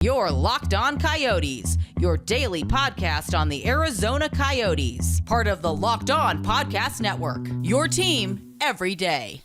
You're Locked On Coyotes, your daily podcast on the Arizona Coyotes, part of the Locked On Podcast Network, your team every day.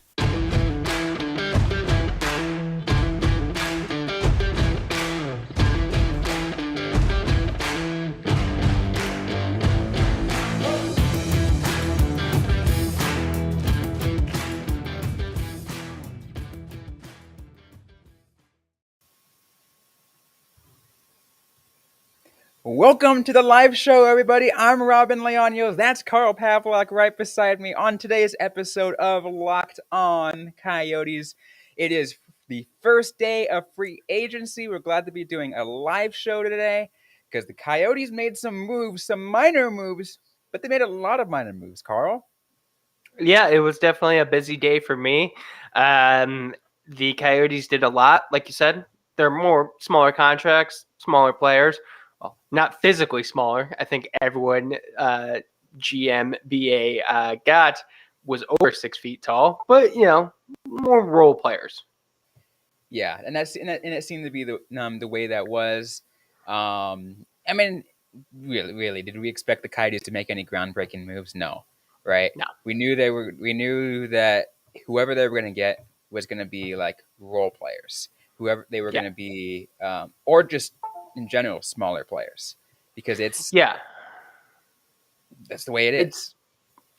Welcome to the live show, everybody. I'm Robyn Leonios. That's Carl Pavlak right beside me on today's episode of Locked On Coyotes. It is the first day of free agency. We're glad to be doing a live show today because the Coyotes made some moves, some minor moves, but they made a lot of minor moves, Carl. Yeah, it was definitely a busy day for me. The Coyotes did a lot, like you said. They're more smaller contracts, smaller players. Well, not physically smaller. I think everyone GMBA got was over 6 feet tall, but more role players. Yeah, and it seemed to be the way that was. I mean, really, did we expect the Coyotes to make any groundbreaking moves? No, right? No. We knew that whoever they were going to get was going to be like role players. Whoever they were going to be, or just in general smaller players, because that's the way it is.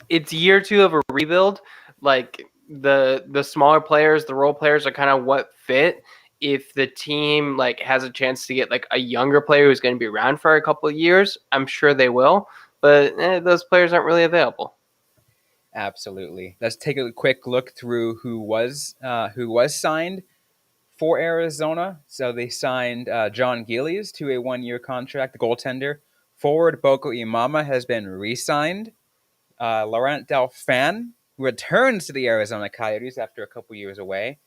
It's year two of a rebuild. Like the smaller players, the role players are kind of what fit. If the team has a chance to get a younger player who's going to be around for a couple of years, I'm sure they will. But those players aren't really available. Absolutely. Let's take a quick look through who was signed for Arizona. So they signed John Gillies to a 1-year contract, the goaltender. Forward Boko Imama has been re-signed. Laurent Dauphin returns to the Arizona Coyotes after a couple years away.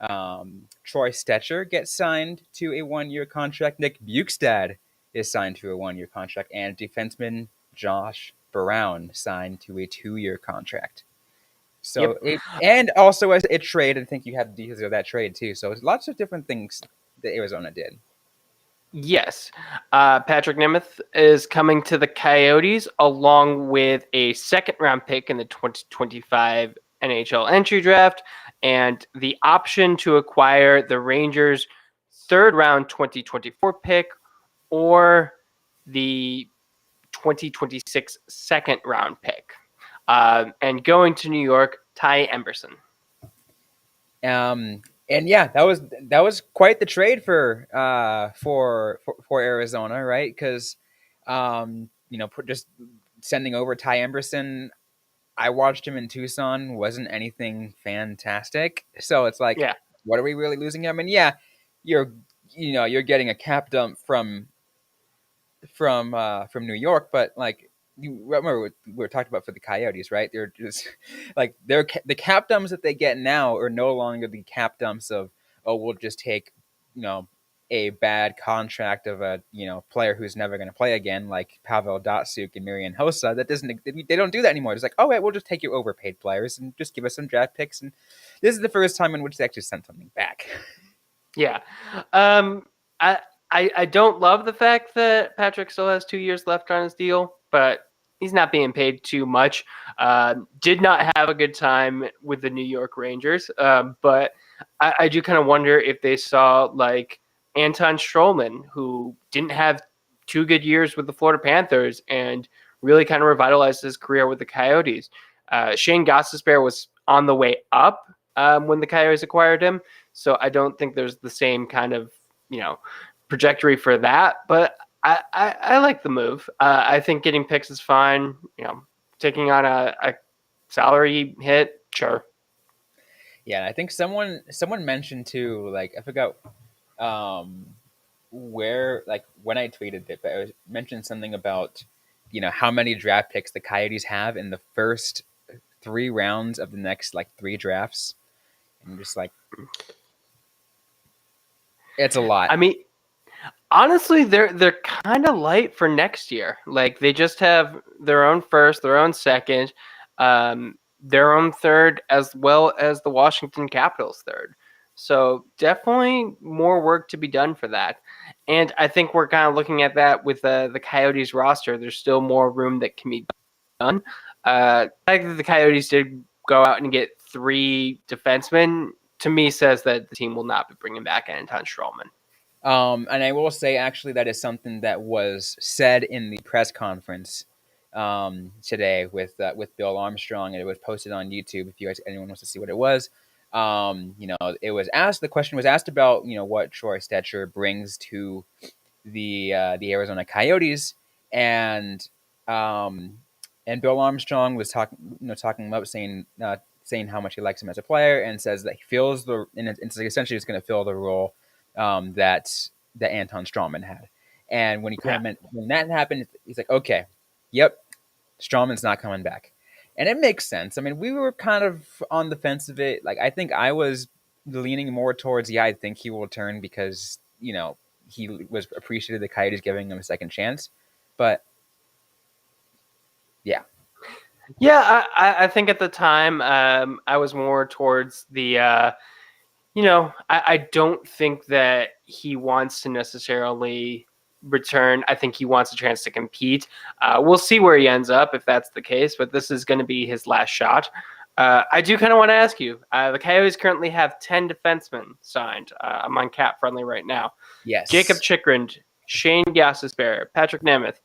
Troy Stecher gets signed to a 1-year contract. Nick Bjugstad is signed to a 1-year contract. And defenseman Josh Brown signed to a 2-year contract. So, and also as a trade, I think you have the details of that trade too. So, it's lots of different things that Arizona did. Yes. Patrick Nemeth is coming to the Coyotes along with a second-round pick in the 2025 NHL entry draft and the option to acquire the Rangers' third-round 2024 pick or the 2026 second-round pick. And going to New York, Ty Emberson. And yeah, that was quite the trade for Arizona, right? Because just sending over Ty Emberson, I watched him in Tucson, wasn't anything fantastic. So it's like, what are we really losing him? And yeah, you're getting a cap dump from New York, but you remember we were talking about for the Coyotes, right? They're just the cap dumps that they get now are no longer the cap dumps of, we'll just take a bad contract of a player who's never going to play again, like Pavel Datsyuk and Marian Hossa. They don't do that anymore. It's like, oh wait, we'll just take your overpaid players and just give us some draft picks. And this is the first time in which they actually sent something back. Yeah. I don't love the fact that Patrick still has 2 years left on his deal, but he's not being paid too much. Did not have a good time with the New York Rangers, but I do kind of wonder if they saw Anton Stroman, who didn't have 2 good years with the Florida Panthers and really kind of revitalized his career with the Coyotes. Shane Gostisbehere was on the way up when the Coyotes acquired him, so I don't think there's the same kind of trajectory for that, but I like the move. I think getting picks is fine. Taking on a salary hit, sure. Yeah, I think someone mentioned too, I forgot where, when I tweeted it, but I mentioned something about how many draft picks the Coyotes have in the first 3 rounds of the next 3 drafts. And just it's a lot. I mean, honestly, they're kind of light for next year. They just have their own first, their own second, their own third, as well as the Washington Capitals third. So definitely more work to be done for that. And I think we're kind of looking at that with the Coyotes roster. There's still more room that can be done. The fact that the Coyotes did go out and get 3 defensemen, to me, says that the team will not be bringing back Anton Strawman. And I will say, actually, that is something that was said in the press conference today with Bill Armstrong, and it was posted on YouTube. If you guys, anyone wants to see what it was, it was asked. The question was asked about what Troy Stecher brings to the Arizona Coyotes, and Bill Armstrong was talking about saying how much he likes him as a player, and says that he feels it's essentially just going to fill the role that Anton Strawman had. And when when that happened, he's like, okay, yep, Strawman's not coming back. And it makes sense. I mean, we were kind of on the fence of it. Like, I think I was leaning more towards, I think he will return because, he was appreciated the Coyotes giving him a second chance. But, yeah. Yeah, I think at the time I was more towards the I don't think that he wants to necessarily return. I think he wants a chance to compete. We'll see where he ends up if that's the case, but this is going to be his last shot. I do kind of want to ask you, the Coyotes currently have 10 defensemen signed. I'm on Cap Friendly right now. Yes. Jacob Chikrin, Shane Gostisbehere, Patrick Nemeth,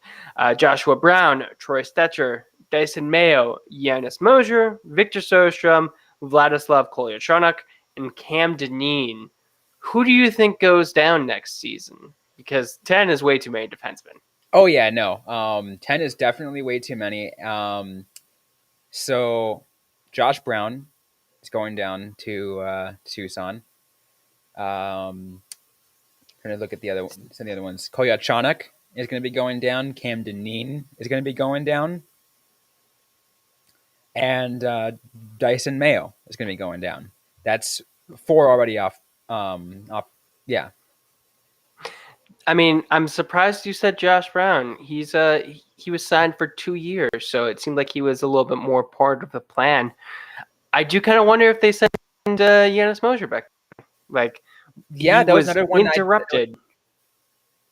Joshua Brown, Troy Stecher, Dyson Mayo, Yanis Mosier, Victor Soderstrom, Vladislav Kolyachonok, and Cam Dineen. Who do you think goes down next season? Because 10 is way too many defensemen. Oh, yeah, no. 10 is definitely way too many. So Josh Brown is going down to Tucson. Trying to look at some of the other ones. Kolyachonok is going to be going down. Cam Dineen is going to be going down. And Dyson Mayo is going to be going down. That's 4 already off. Yeah. I mean, I'm surprised you said Josh Brown. He was signed for 2 years, so it seemed like he was a little bit more part of the plan. I do kind of wonder if they sent Yanis Mosier back. Like, yeah, that was another one. Interrupted.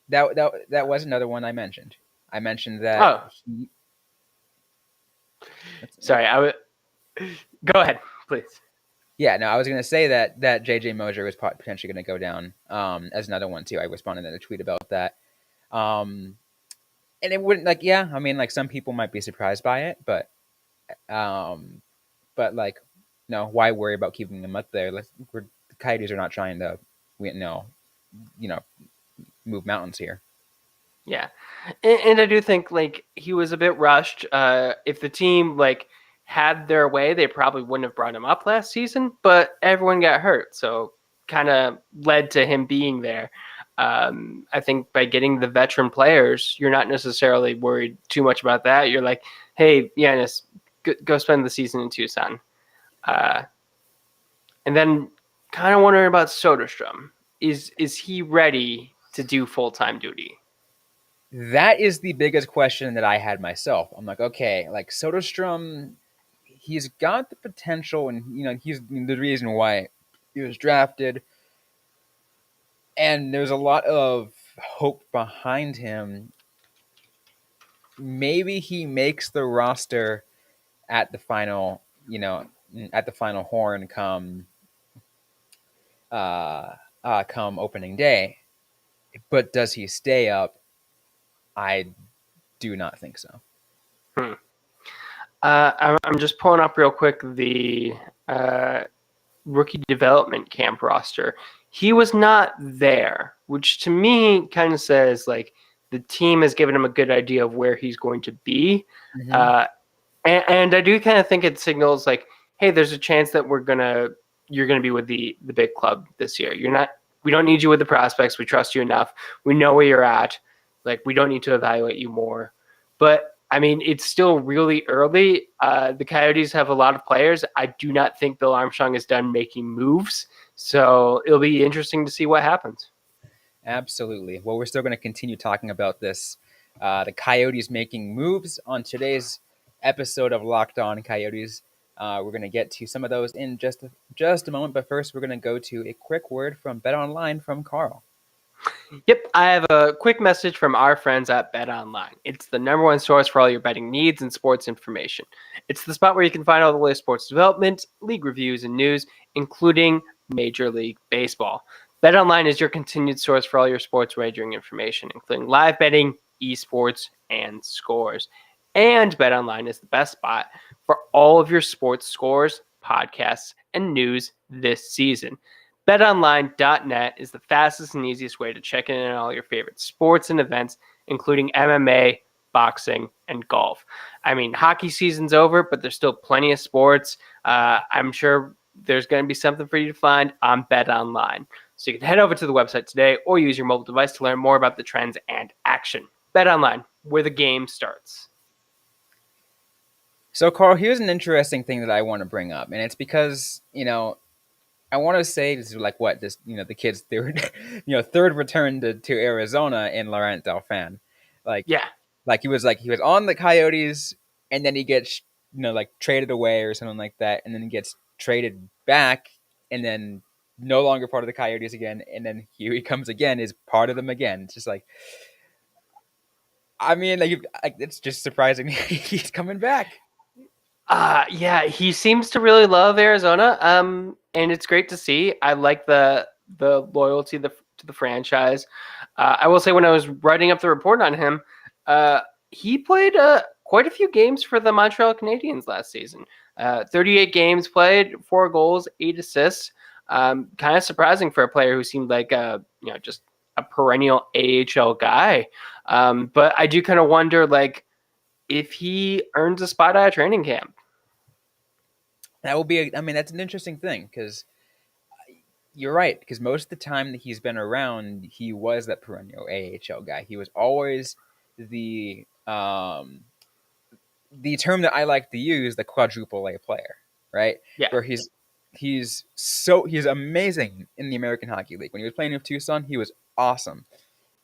That was another one I mentioned. I mentioned that. Oh, sorry. Go ahead, please. Yeah, no, I was going to say that JJ Mosier was potentially going to go down as another one too. I responded in a tweet about that. And it wouldn't I mean, some people might be surprised by it, but no, why worry about keeping them up there? The Coyotes are not trying to, move mountains here. Yeah, and I do think he was a bit rushed. If the team had their way, they probably wouldn't have brought him up last season, but everyone got hurt, so kind of led to him being there. I think by getting the veteran players, you're not necessarily worried too much about that. You're like, hey, Yanis, go spend the season in Tucson. And then kind of wondering about Soderstrom. Is he ready to do full-time duty? That is the biggest question that I had myself. I'm like, okay, Soderstrom, he's got the potential, and he's the reason why he was drafted, and there's a lot of hope behind him. Maybe he makes the roster at the final, horn come opening day, but does he stay up? I do not think so. I'm just pulling up real quick the rookie development camp roster. He was not there, which to me kind of says the team has given him a good idea of where he's going to be. Mm-hmm. And I do kind of think it signals hey, there's a chance that you're gonna be with the big club this year. We don't need you with the prospects. We trust you enough. We know where you're at. We don't need to evaluate you more. But I mean, it's still really early. The Coyotes have a lot of players. I do not think Bill Armstrong is done making moves. So it'll be interesting to see what happens. Absolutely. Well, we're still going to continue talking about this. The Coyotes making moves on today's episode of Locked On Coyotes. We're going to get to some of those in just a moment, but first we're going to go to a quick word from Bet Online from Carl. Yep, I have a quick message from our friends at Bet Online. It's the number one source for all your betting needs and sports information. It's the spot where you can find all the latest sports development, league reviews, and news, including Major League Baseball. Bet Online is your continued source for all your sports wagering information, including live betting, esports, and scores. And Bet Online is the best spot for all of your sports scores, podcasts, and news this season. BetOnline.net is the fastest and easiest way to check in on all your favorite sports and events, including MMA, boxing, and golf. I mean, hockey season's over, but there's still plenty of sports. I'm sure there's going to be something for you to find on BetOnline. So you can head over to the website today or use your mobile device to learn more about the trends and action. BetOnline, where the game starts. So, Carl, here's an interesting thing that I want to bring up, and it's because, I want to say this is like what this, the kids third, third return to Arizona in Laurent Dauphin, like, Yeah. he was on the Coyotes, and then he gets, traded away or something like that, and then he gets traded back, and then no longer part of the Coyotes again, and then here he comes again, is part of them again. It's just like, I mean, it's just surprising he's coming back. Yeah, he seems to really love Arizona. And it's great to see. I like the loyalty to the franchise. I will say when I was writing up the report on him, he played quite a few games for the Montreal Canadiens last season. 38 games played, 4 goals, 8 assists. Kind of surprising for a player who seemed like just a perennial AHL guy. But I do kind of wonder if he earns a spot at a training camp. That will be, that's an interesting thing because you're right. Because most of the time that he's been around, he was that perennial AHL guy. He was always the term that I like to use, the quadruple A player, right? Yeah. Where he's amazing in the American Hockey League. When he was playing with Tucson, he was awesome,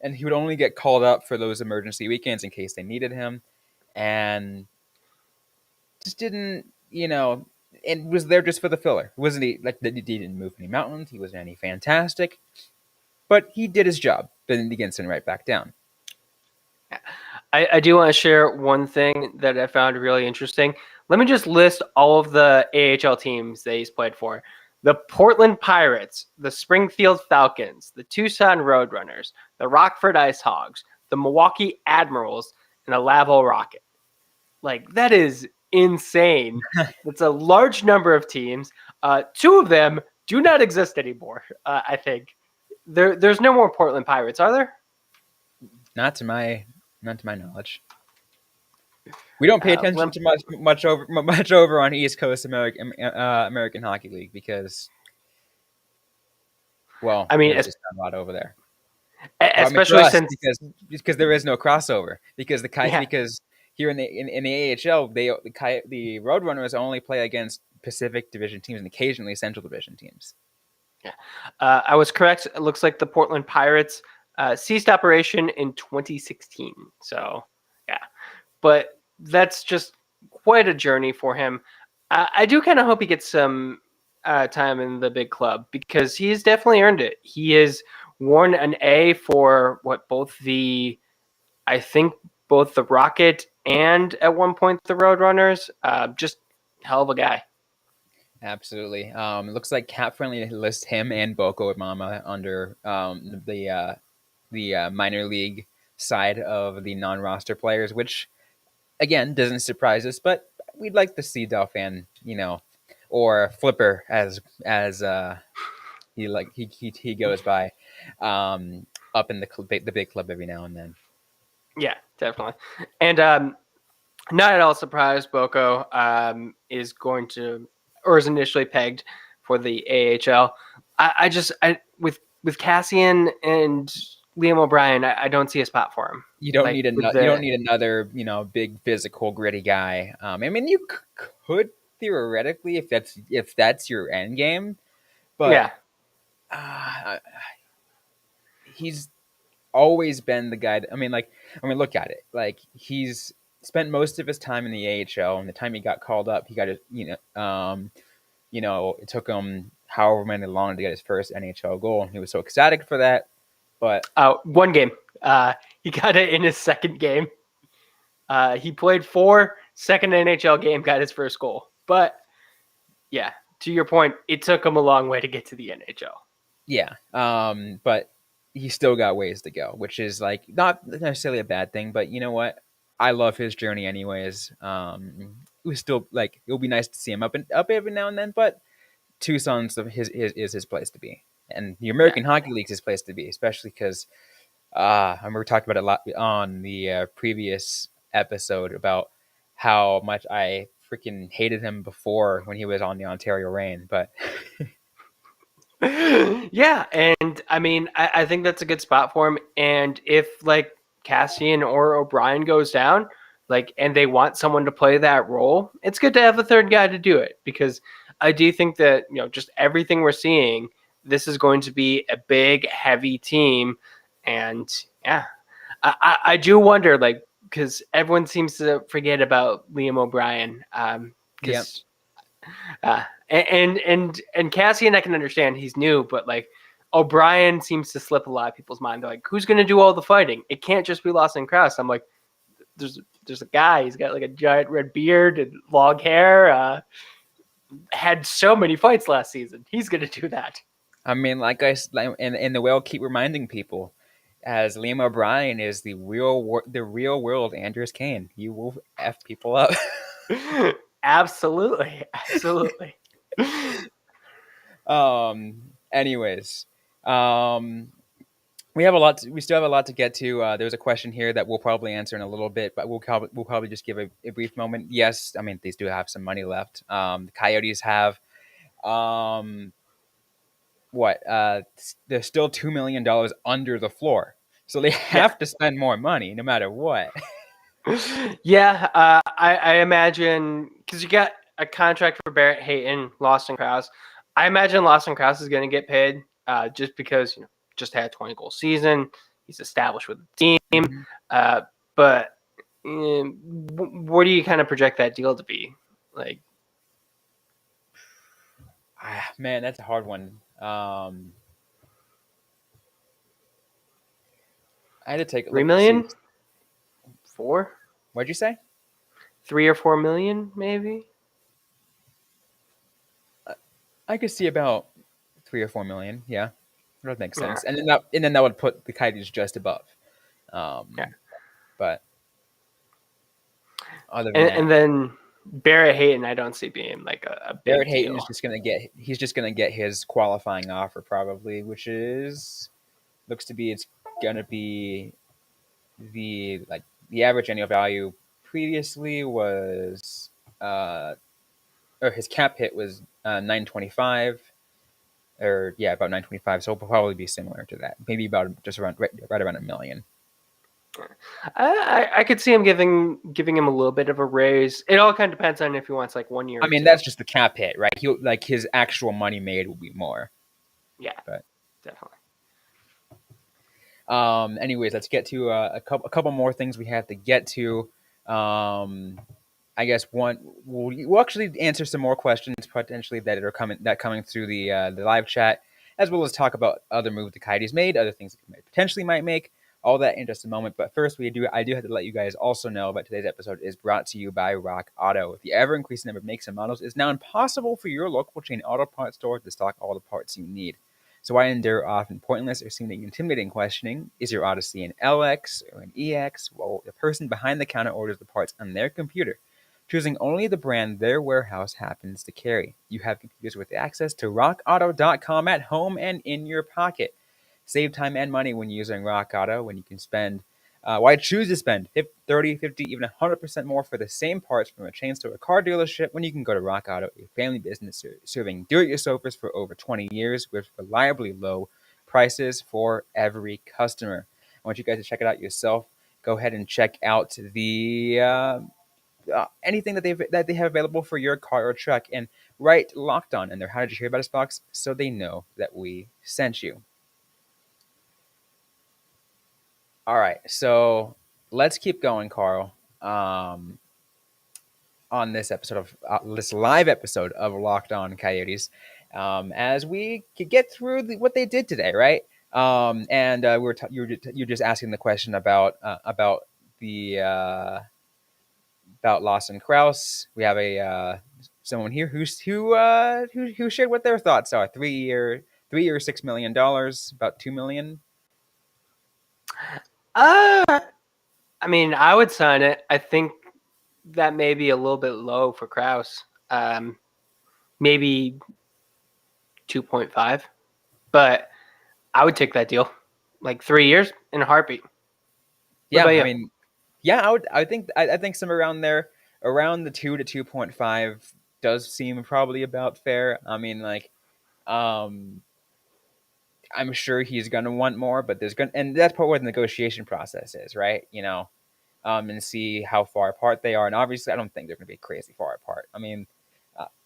and he would only get called up for those emergency weekends in case they needed him, and just didn't, and was there just for the filler. Wasn't he he didn't move any mountains? He wasn't any fantastic, but he did his job. Then he gets sent right back down. I do want to share one thing that I found really interesting. Let me just list all of the AHL teams that he's played for. The Portland Pirates, the Springfield Falcons, the Tucson Roadrunners, the Rockford Ice Hogs, the Milwaukee Admirals, and the Laval Rocket. That is insane. It's a large number of teams. 2 of them do not exist anymore, I think. There's no more Portland Pirates, are there? Not to my knowledge. We don't pay attention to much over on East Coast American Hockey League because, well, there's just not a lot over there. Especially since because there is no crossover because because here in the AHL the Roadrunners only play against Pacific Division teams and occasionally Central Division teams. Yeah, I was correct. It looks like the Portland Pirates ceased operation in 2016. So, yeah. But that's just quite a journey for him. I do kind of hope he gets some time in the big club because he's definitely earned it. He has worn an A for both the Rocket and at one point the Roadrunners. Just hell of a guy. Absolutely. It looks like Cap Friendly lists him and Boko Imama under the minor league side of the non-roster players, which again doesn't surprise us, but we'd like to see Dauphin, or Flipper as he goes by, up in the big club every now and then. Yeah, definitely. And not at all surprised Boko is going to, or is initially pegged for the AHL. I with Cassian and Liam O'Brien, I don't see a spot for him. You don't need another, big physical gritty guy. You could theoretically if that's your end game, but yeah, he's always been the guy. Look at it. He's spent most of his time in the AHL, and the time he got called up, he got it. It took him however many long to get his first NHL goal, and he was so ecstatic for that. But one game. He got it in his second game. He played 4, second NHL game, got his first goal. But yeah, to your point, it took him a long way to get to the NHL. Yeah, but he still got ways to go, which is like not necessarily a bad thing. But you know what? I love his journey, anyways. It was still like it would be nice to see him up every now and then, but Tucson's is his place to be, and the American Hockey League's his place to be, especially because I remember talking about it a lot on the previous episode about how much I freaking hated him before when he was on the Ontario Reign, but. Yeah, and I mean, I think that's a good spot for him. And if like Cassian or O'Brien goes down, like, and they want someone to play that role, it's good to have a third guy to do it, because I do think that, just everything we're seeing, this is going to be a big, heavy team. And yeah, I do wonder, like, because everyone seems to forget about Liam O'Brien. Because and Cassian, I can understand, he's new, but like O'Brien seems to slip a lot of people's mind. They're like, who's going to do all the fighting? It can't just be Lawson Krause. I'm like, there's a guy. He's got like a giant red beard and long hair. Had so many fights last season. He's going to do that. I mean, and the way I'll keep reminding people, as Liam O'Brien is the real world Andrews Kane. You will F people up. Absolutely. Anyways, we still have a lot to get to. There's a question here that we'll probably answer in a little bit, but we'll probably just give a brief moment. Yes, I mean, these do have some money left. The Coyotes have, they're still $2 million under the floor, so they have to spend more money no matter what. Yeah, I imagine, because you got a contract for Barrett Hayton, Lawson Krause. I imagine Lawson Krause is going to get paid just because, just had a 20-goal season. He's established with the team. Mm-hmm. But what do you kind of project that deal to be? Like, man, that's a hard one. I had to take a look. $3 million? 4? What'd you say? 3 or 4 million, maybe. I could see about 3 or 4 million. Yeah, that would make sense. And then that would put the Coyotes just above. But other than that, and then Barrett Hayton, I don't see being like a big Barrett Hayton deal. is just gonna get his qualifying offer probably, which it's gonna be the average annual value previously was or his cap hit was 925, or about 925. So it'll probably be similar to that, maybe about just around right around $1 million. I could see him giving him a little bit of a raise. It all kind of depends on if he wants like 1 year. I mean, that's just the cap hit, right? He like his actual money made will be more. Yeah, but definitely. Anyways, let's get to a couple more things we have to get to. I guess we'll actually answer some more questions potentially that are coming through the live chat, as well as talk about other moves the Coyotes made, other things that potentially might make. All that in just a moment. But first, I do have to let you guys also know that today's episode is brought to you by Rock Auto. With the ever-increasing number of makes and models, it's now impossible for your local chain auto parts store to stock all the parts you need. So why endure often pointless or seemingly intimidating questioning? Is your Odyssey an LX or an EX? Well, the person behind the counter orders the parts on their computer, choosing only the brand their warehouse happens to carry. You have computers with access to rockauto.com at home and in your pocket. Save time and money when using Rock Auto, when you can spend, choose to spend 30, 50, even 100% more for the same parts from a chain store or car dealership when you can go to Rock Auto, a family business serving do-it-yourselfers for over 20 years with reliably low prices for every customer. I want you guys to check it out yourself. Go ahead and check out the anything that they have available for your car or truck, and write Locked On in their How Did You Hear About Us box so they know that we sent you. All right, so let's keep going, Carl. um, on this episode of this live episode of Locked On Coyotes, as we could get through what they did today, right? And you're just asking the question about the about Lawson Krause. We have a someone here who shared what their thoughts are. 3 year, $6 million, about 2 million. I mean, I would sign it. I think that may be a little bit low for Kraus. Maybe 2.5, but I would take that deal. Like 3 years in a heartbeat. What Yeah, about you? I mean, yeah, I think somewhere around there, around the 2 to 2.5 does seem probably about fair. I mean, like, um, I'm sure he's gonna want more, but and that's part where the negotiation process is, right? And see how far apart they are. And obviously, I don't think they're gonna be crazy far apart. I mean,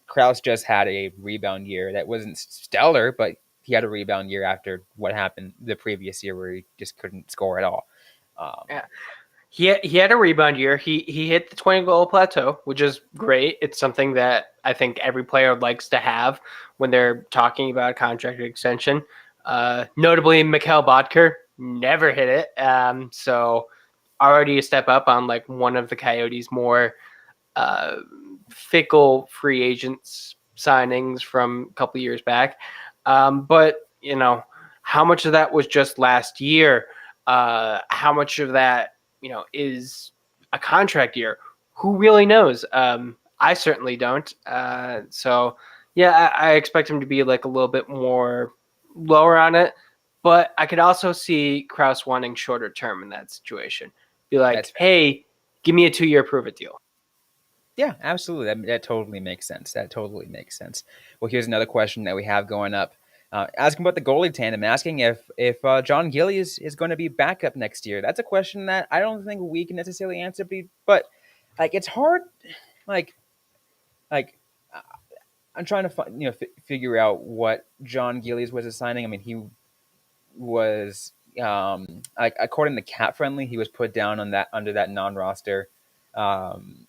Kraus just had a rebound year that wasn't stellar, but he had a rebound year after what happened the previous year where he just couldn't score at all. Yeah. He had a rebound year. He hit the 20 goal plateau, which is great. It's something that I think every player likes to have when they're talking about a contract extension. Notably, Mikhail Bodker never hit it. So already a step up on like one of the Coyotes' more uh, fickle free agents signings from a couple years back. But how much of that was just last year? How much of that is a contract year? Who really knows? I certainly don't. So yeah, I expect him to be like a little bit more lower on it. But I could also see Kraus wanting shorter term in that situation. Be like, That's fair. hey, give me a 2-year prove it deal. Yeah, absolutely. That totally makes sense. That totally makes sense. Well, here's another question that we have going up. Asking about the goalie tandem, asking if John Gilly is going to be back up next year. That's a question that I don't think we can necessarily answer, but like it's hard. Like like I'm trying to figure out what John Gillies was assigning. I mean, he was like according to Cap Friendly, he was put down on that under that non-roster. Um,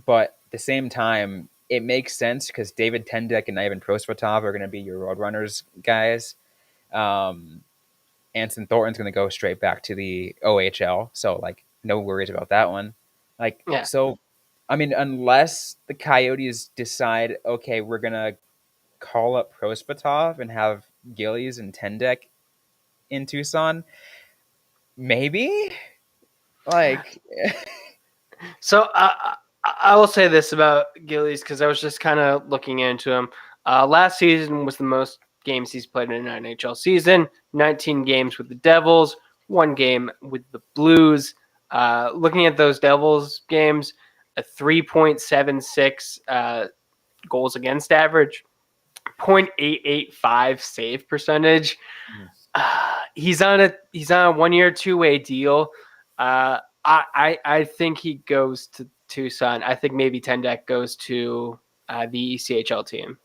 but at the same time, it makes sense because David Tendek and Ivan Prosvetov are going to be your Roadrunners guys. Um, Anson Thornton's going to go straight back to the OHL, so like no worries about that one. Like Yeah. so, I mean, unless the Coyotes decide, okay, we're gonna call up Prosvetov and have Gillies and Tendek in Tucson, maybe. Like, So I will say this about Gillies because I was just kind of looking into him. Last season was the most games he's played in an NHL season. 19 games with the Devils, 1 game with the Blues. Looking at those Devils games, a 3.76 goals against average, 0.885 save percentage. He's on a 1-year 2-way deal. I think he goes to Tucson. I think maybe Tendek goes to the ECHL team.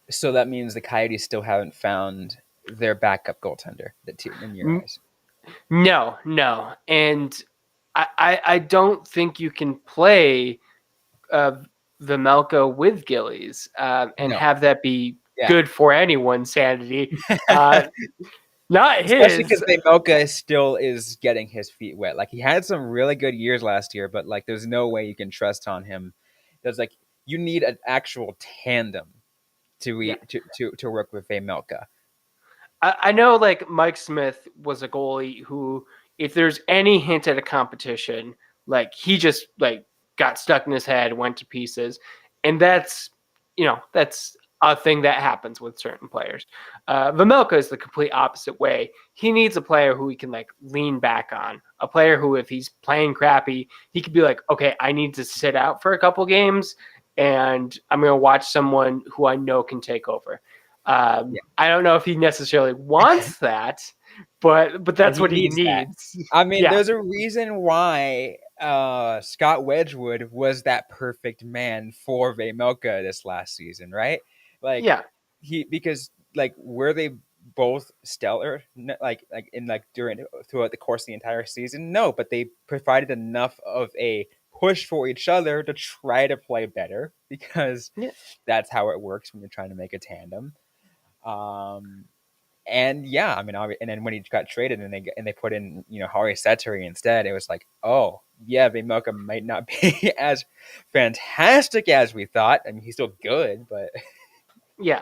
so that means the Coyotes still haven't found their backup goaltender. In your eyes, No, and I don't think you can play Vimelko with Gillies and no, have that be yeah, good for anyone's sanity. Not especially his. because Melka still is getting his feet wet. Like he had some really good years last year, but like there's no way you can trust on him. There's like you need an actual tandem Yeah. to work with Melka. I know like Mike Smith was a goalie who, if there's any hint at a competition, like he just like got stuck in his head, went to pieces. And that's a thing that happens with certain players. Vamelka is the complete opposite way. He needs a player who he can like lean back on, a player who, if he's playing crappy, he could be like, okay, I need to sit out for a couple games and I'm going to watch someone who I know can take over. Yeah. I don't know if he necessarily wants that, but that's what he needs that. needs. I mean, Yeah, there's a reason why Scott Wedgwood was that perfect man for Vejmelka this last season, right? Like yeah, because like where they both stellar, during throughout the course of the entire season? No, but they provided enough of a push for each other to try to play better, because Yeah. that's how it works when you're trying to make a tandem. Um, and yeah, I mean, and then when he got traded and they put in, Hari Seteri instead, it was like, oh yeah, Vimoka might not be as fantastic as we thought. I mean, he's still good, but Yeah,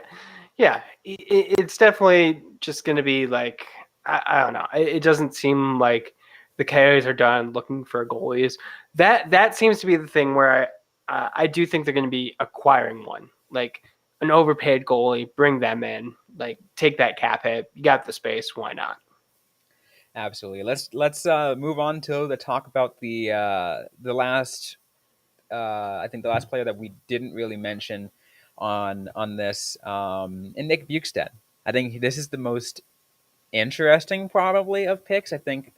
yeah, it's definitely just going to be like I don't know. It doesn't seem like the Coyotes are done looking for goalies. That seems to be the thing where I do think they're going to be acquiring one, like an overpaid goalie, bring them in, like take that cap hit. You got the space, why not? absolutely. Let's move on to the talk about the last. I think the last player that we didn't really mention on this, and Nick Bukestad. I think this is the most interesting probably of picks. I think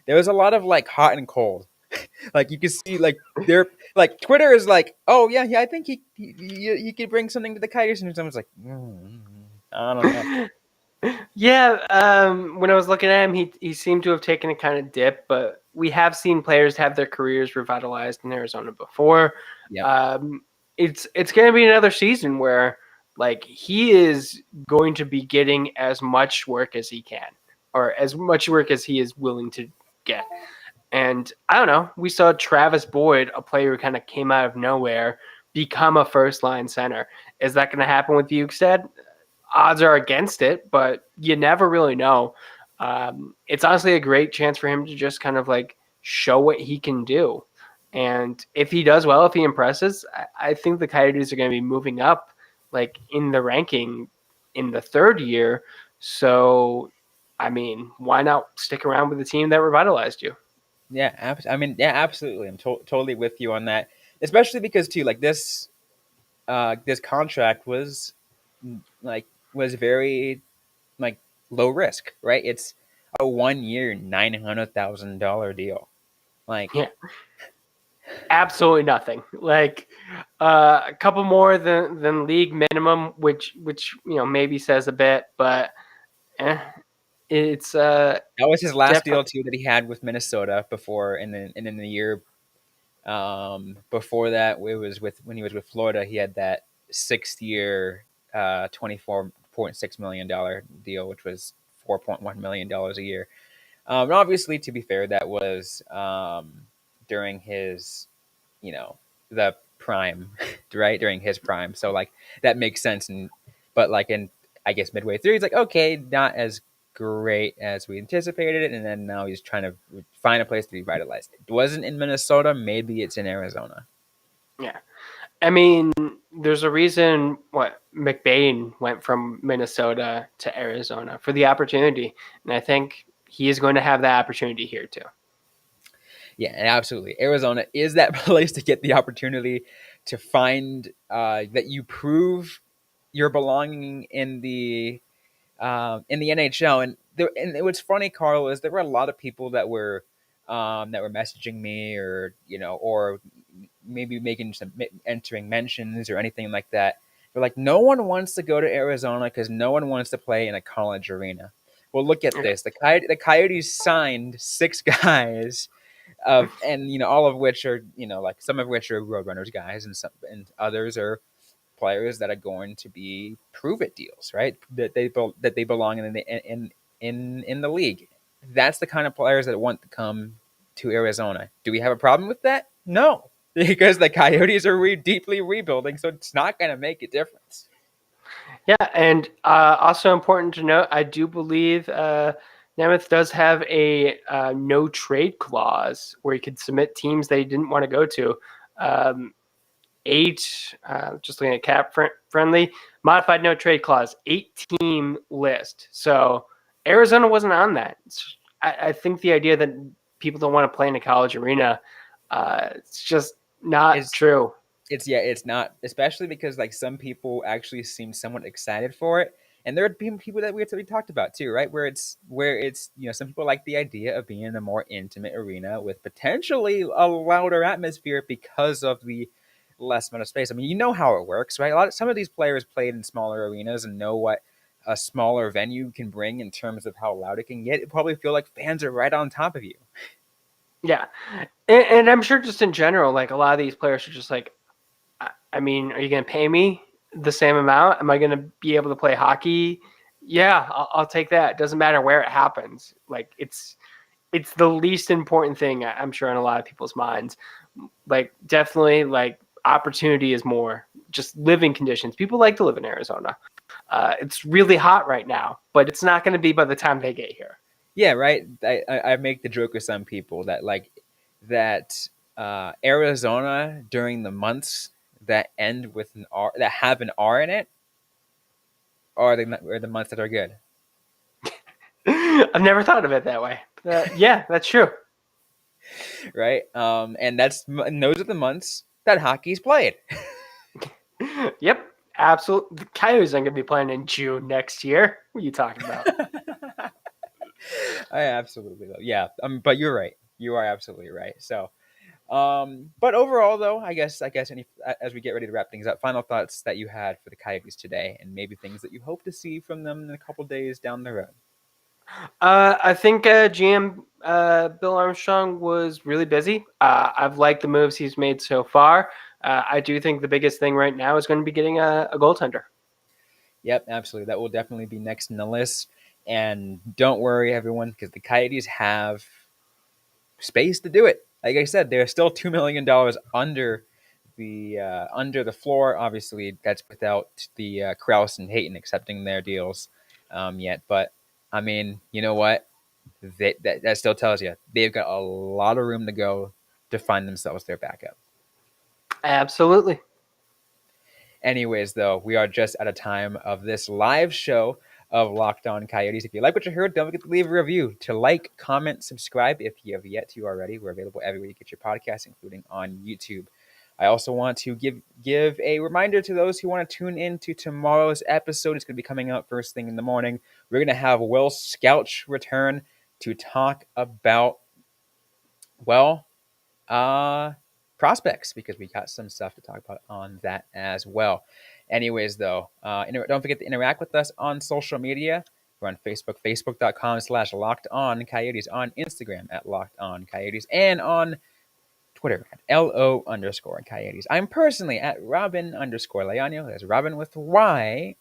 there was a lot of like hot and cold. Like you can see like they're like Twitter is like, oh yeah, I think he could bring something to the Coyotes, and someone's like, I don't know. Yeah, when I was looking at him, he seemed to have taken a kind of dip, but we have seen players have their careers revitalized in Arizona before. Yep. It's going to be another season where like he is going to be getting as much work as he can, or as much work as he is willing to get. And I don't know, we saw Travis Boyd, a player who kind of came out of nowhere, become a first line center. Is that going to happen with Bukestad? Odds are against it, but you never really know. It's honestly a great chance for him to just kind of like show what he can do. And if he does well, if he impresses, I think the Coyotes are going to be moving up like in the ranking in the third year. So, I mean, why not stick around with the team that revitalized you? Yeah, I mean, yeah, absolutely. I'm totally with you on that. Especially because too, like this contract was very like low risk, right? It's a 1 year, $900,000 deal. Like, Yeah, absolutely nothing. Like a couple more than league minimum, which maybe says a bit, but eh, it's that was his last deal definitely too that he had with Minnesota before, and then the year before that, it was when he was with Florida. He had that 6 year, $24.6 million deal, which was $4.1 million a year. And obviously, to be fair, that was during his, you know, the prime, right? During his prime. So like that makes sense. But like in, I guess midway through, he's like, okay, not as great as we anticipated it, and then now he's trying to find a place to be revitalized. It wasn't in Minnesota. Maybe it's in Arizona. yeah. I mean, there's a reason what McBain went from Minnesota to Arizona for the opportunity, and I think he is going to have that opportunity here too. Yeah, absolutely. Arizona is that place to get the opportunity to find that you prove your belonging in the NHL. And what's funny, Carl, is there were a lot of people that were messaging me, or maybe making some entering mentions or anything like that. They're like, no one wants to go to Arizona because no one wants to play in a college arena. Well, look at Okay. this. The Coyotes signed six guys and all of which are like some of which are Roadrunners guys, and others are players that are going to be prove it deals, right? That they belong in the league. That's the kind of players that want to come to Arizona. Do we have a problem with that? No, because the Coyotes are deeply rebuilding, so it's not going to make a difference. Yeah, and also important to note, I do believe Nemeth does have a no trade clause where he could submit teams they didn't want to go to. Um, eight, just looking at friendly, modified no trade clause, 8-team list. So Arizona wasn't on that. I think the idea that people don't want to play in a college arena, it's just not Is true. it's not, especially because like some people actually seem somewhat excited for it, and there have been people that we talked about too, right? Where it's some people like the idea of being in a more intimate arena with potentially a louder atmosphere because of the less amount of space. I mean, you know how it works, right? Some of these players played in smaller arenas and know what a smaller venue can bring in terms of how loud it can get, it probably feel like fans are right on top of you. Yeah. And I'm sure just in general, like a lot of these players are just like, I mean, are you going to pay me the same amount? Am I going to be able to play hockey? Yeah, I'll take that. It doesn't matter where it happens. Like it's the least important thing, I'm sure, in a lot of people's minds. Like definitely, like opportunity is more. Just living conditions. People like to live in Arizona. It's really hot right now, but it's not going to be by the time they get here. Yeah, right. I make the joke with some people that Arizona during the months that end with an R, that have an R in it, are the months that are good. I've never thought of it that way. Yeah, that's true. Right. And those are the months that hockey's played. Yep, absolutely. The Coyotes aren't going to be playing in June next year. What are you talking about? I absolutely love. Yeah. But you're right. You are absolutely right. So, but overall, though, I guess as we get ready to wrap things up, final thoughts that you had for the Coyotes today, and maybe things that you hope to see from them in a couple days down the road. I think GM Bill Armstrong was really busy. I've liked the moves he's made so far. I do think the biggest thing right now is going to be getting a goaltender. Yep, absolutely. That will definitely be next in the list. And don't worry, everyone, because the Coyotes have space to do it. Like I said, they're still $2 million under the floor. Obviously, that's without the Krause and Hayton accepting their deals yet. But I mean, you know what? That still tells you they've got a lot of room to go to find themselves their backup. Absolutely. Anyways, though, we are just at a time of this live show of Locked On Coyotes. If you like what you heard, don't forget to leave a review. To like, comment, subscribe if you have yet to already. We're available everywhere you get your podcasts, including on YouTube. I also want to give a reminder to those who want to tune in to tomorrow's episode. It's going to be coming out first thing in the morning. We're going to have Will Scoutch return to talk about, well, prospects, because we got some stuff to talk about on that as well. Anyways, though, don't forget to interact with us on social media. We're on Facebook, facebook.com/Locked On Coyotes, on Instagram at Locked On Coyotes, and on Twitter at LO_Coyotes. I'm personally at Robyn_Leano. That's Robyn with Y_LEANO.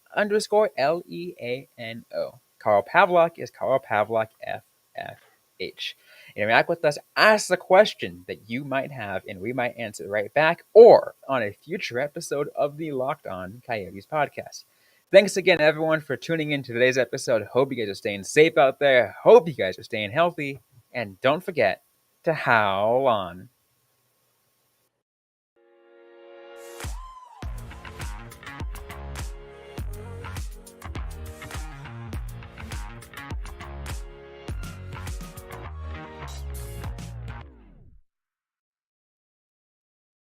Carl Pavlock is Carl Pavlock FFH. Interact with us, ask the question that you might have, and we might answer it right back, or on a future episode of the Locked On Coyotes podcast. Thanks again, everyone, for tuning in to today's episode. Hope you guys are staying safe out there. Hope you guys are staying healthy. And don't forget to howl on.